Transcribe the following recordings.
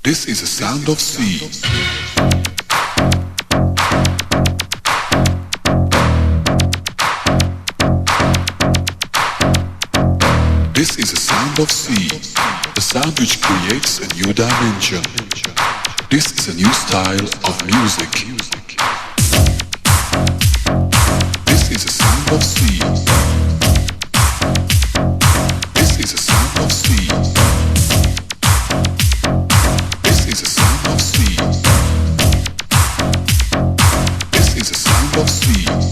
This is a sound of sea. This is a sound of sea, a sound which creates a new dimension. This is a new style of music. This is a sound of sea. This is a sound of sea. This is a sound of sea. This is a sound of sea.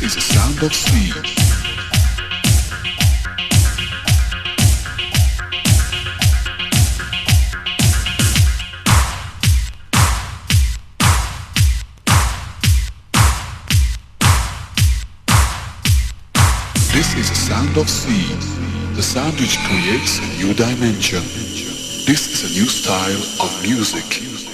is a sound of sea. This is a sound of sea, the sound which creates a new dimension. This is a new style of music.